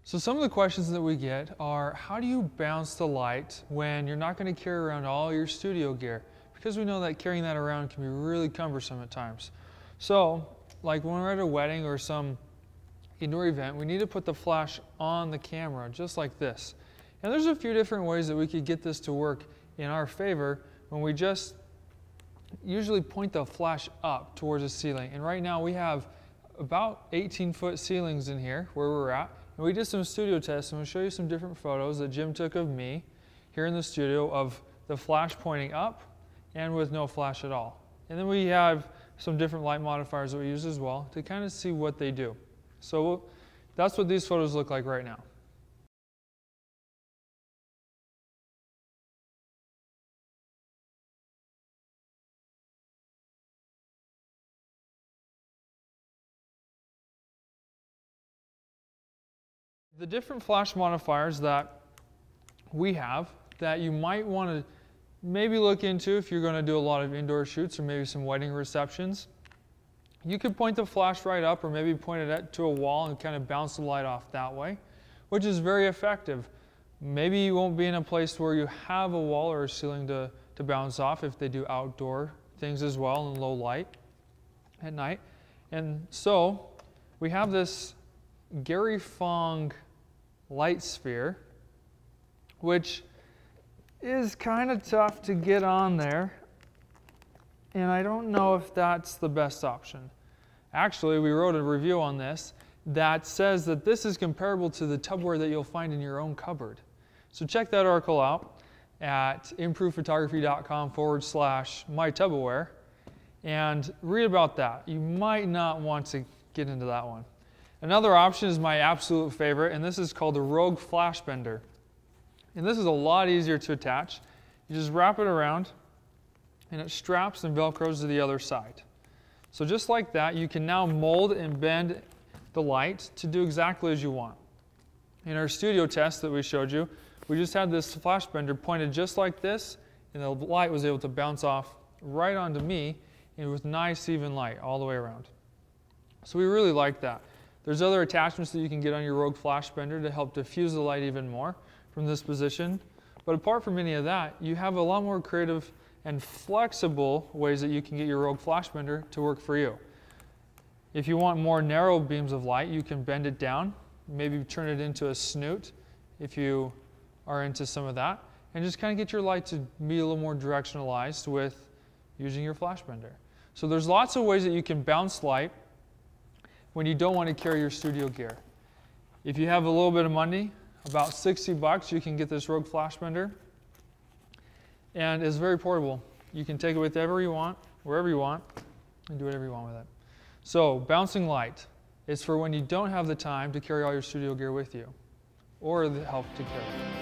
So some of the questions that we get are, how do you bounce the light when you're not going to carry around all your studio gear? Because we know that carrying that around can be really cumbersome at times. So, like when we're at a wedding or some indoor event, we need to put the flash on the camera, just like this. And there's a few different ways that we could get this to work in our favor when we just usually point the flash up towards the ceiling. And right now we have about 18-foot ceilings in here where we're at. And we did some studio tests, and we'll show you some different photos that Jim took of me here in the studio of the flash pointing up and with no flash at all. And then we have some different light modifiers that we use as well to kind of see what they do. So that's what these photos look like right now. The different flash modifiers that we have that you might want to maybe look into if you're going to do a lot of indoor shoots or maybe some wedding receptions. You could point the flash right up or maybe point it to a wall and kind of bounce the light off that way, which is very effective. Maybe you won't be in a place where you have a wall or a ceiling to bounce off if they do outdoor things as well in low light at night. And so we have this Gary Fong light sphere, which is kind of tough to get on there, and I don't know if that's the best option. Actually, we wrote a review on this that says that this is comparable to the Tupperware that you'll find in your own cupboard. So check that article out at improvephotography.com/mytupperware and read about that. You might not want to get into that one. Another option is my absolute favorite, and this is called the Rogue Flash Bender. And this is a lot easier to attach. You just wrap it around, and it straps and velcros to the other side. So just like that, you can now mold and bend the light to do exactly as you want. In our studio test that we showed you, we just had this flash bender pointed just like this, and the light was able to bounce off right onto me, and with nice even light all the way around. So we really like that. There's other attachments that you can get on your Rogue Flash Bender to help diffuse the light even more from this position. But apart from any of that, you have a lot more creative and flexible ways that you can get your Rogue Flash Bender to work for you. If you want more narrow beams of light, you can bend it down, maybe turn it into a snoot if you are into some of that, and just kind of get your light to be a little more directionalized with using your Flash Bender. So there's lots of ways that you can bounce light when you don't want to carry your studio gear. If you have a little bit of money, about 60 bucks, you can get this Rogue Flash Bender. And it's very portable. You can take it with wherever you want, and do whatever you want with it. So, bouncing light is for when you don't have the time to carry all your studio gear with you, or the help to carry it.